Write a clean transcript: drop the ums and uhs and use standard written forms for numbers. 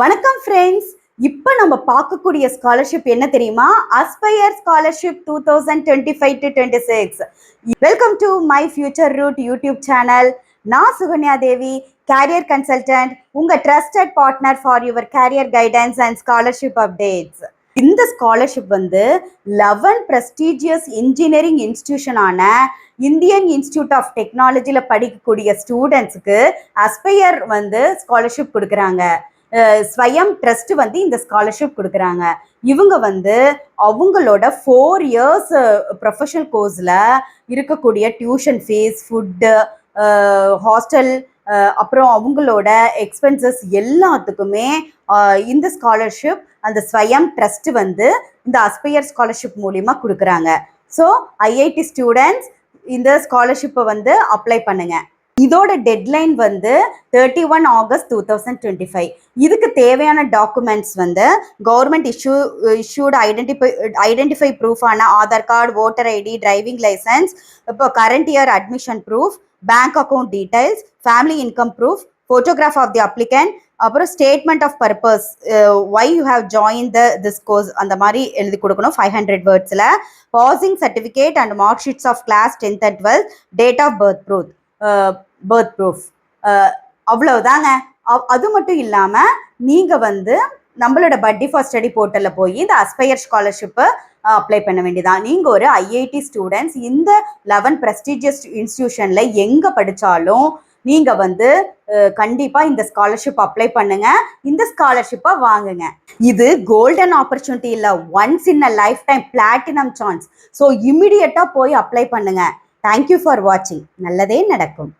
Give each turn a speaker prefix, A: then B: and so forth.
A: வணக்கம் ஃப்ரெண்ட்ஸ். இப்போ நம்ம பார்க்கக்கூடிய ஸ்காலர்ஷிப் என்ன தெரியுமா? Aspire scholarship 2025-26. Welcome to my future route YouTube channel. நான் சுகன்யா தேவி, கேரியர் கன்சல்டன்ட், உங்க trusted partner for your career guidance and scholarship updates. இந்த ஸ்காலர்ஷிப் 11 ப்ரெஸ்டீஜியஸ் இன்ஜினியரிங் இன்ஸ்டிடியூஷனான இந்தியன் இன்ஸ்டிடியூட் ஆஃப் டெக்னாலஜியில் படிக்கக்கூடிய ஸ்டூடெண்ட்ஸுக்கு அஸ்பயர் ஸ்காலர்ஷிப் கொடுக்குறாங்க. ஸ்வயம் ட்ரஸ்ட் இந்த ஸ்காலர்ஷிப் கொடுக்குறாங்க. இவங்க அவங்களோட 4 இயர்ஸ் ப்ரொஃபஷனல் கோர்ஸில் இருக்கக்கூடிய டியூஷன் ஃபீஸ், ஃபுட்டு, ஹாஸ்டல், அப்புறம் அவங்களோட எக்ஸ்பென்சஸ் எல்லாத்துக்குமே இந்த ஸ்காலர்ஷிப் அந்த ஸ்வயம் ட்ரஸ்ட் இந்த அஸ்பயர் ஸ்காலர்ஷிப் மூலிமா கொடுக்குறாங்க. ஸோ ஐஐடி ஸ்டூடெண்ட்ஸ் இந்த ஸ்காலர்ஷிப்பை அப்ளை பண்ணுங்க. இதோட டெட்லைன் 31 ஆகஸ்ட் 2025. இதுக்கு தேவையான டாக்குமெண்ட்ஸ் கவர்மெண்ட் இஷ்யூடு ஐடென்டிஃபை ப்ரூஃபான Aadhaar card, voter ID, driving licence, இப்போ current year admission proof, bank account details, family income proof, photograph of the applicant, அப்புறம் statement of purpose, why you have join this course அந்த மாதிரி எழுதி கொடுக்கணும் 500 வேர்ட்ஸில். Passing certificate and mark sheets of class 10th and 12th, date of birth proof, அவ்வளவுதாங்க. அது மட்டும் இல்லாமல் நீங்கள் நம்மளோட பட்டி ஃபார் ஸ்டடி போர்ட்டலில் போய் இந்த அஸ்பயர் ஸ்காலர்ஷிப்பை அப்ளை பண்ண வேண்டியதான். நீங்கள் ஒரு ஐஐடி ஸ்டூடெண்ட்ஸ் இந்த 11 ப்ரெஸ்டீஜியஸ் இன்ஸ்டிடியூஷனில் எங்கே படித்தாலும் நீங்கள் கண்டிப்பாக இந்த ஸ்காலர்ஷிப் அப்ளை பண்ணுங்க. இந்த ஸ்காலர்ஷிப்பை வாங்குங்க. இது கோல்டன் ஆப்பர்ச்சுனிட்டி இல்லை, once in a lifetime platinum chance. So இமிடியட்டாக போய் அப்ளை பண்ணுங்க. தேங்க்யூ ஃபார் வாட்சிங். நல்லதே நடக்கும்.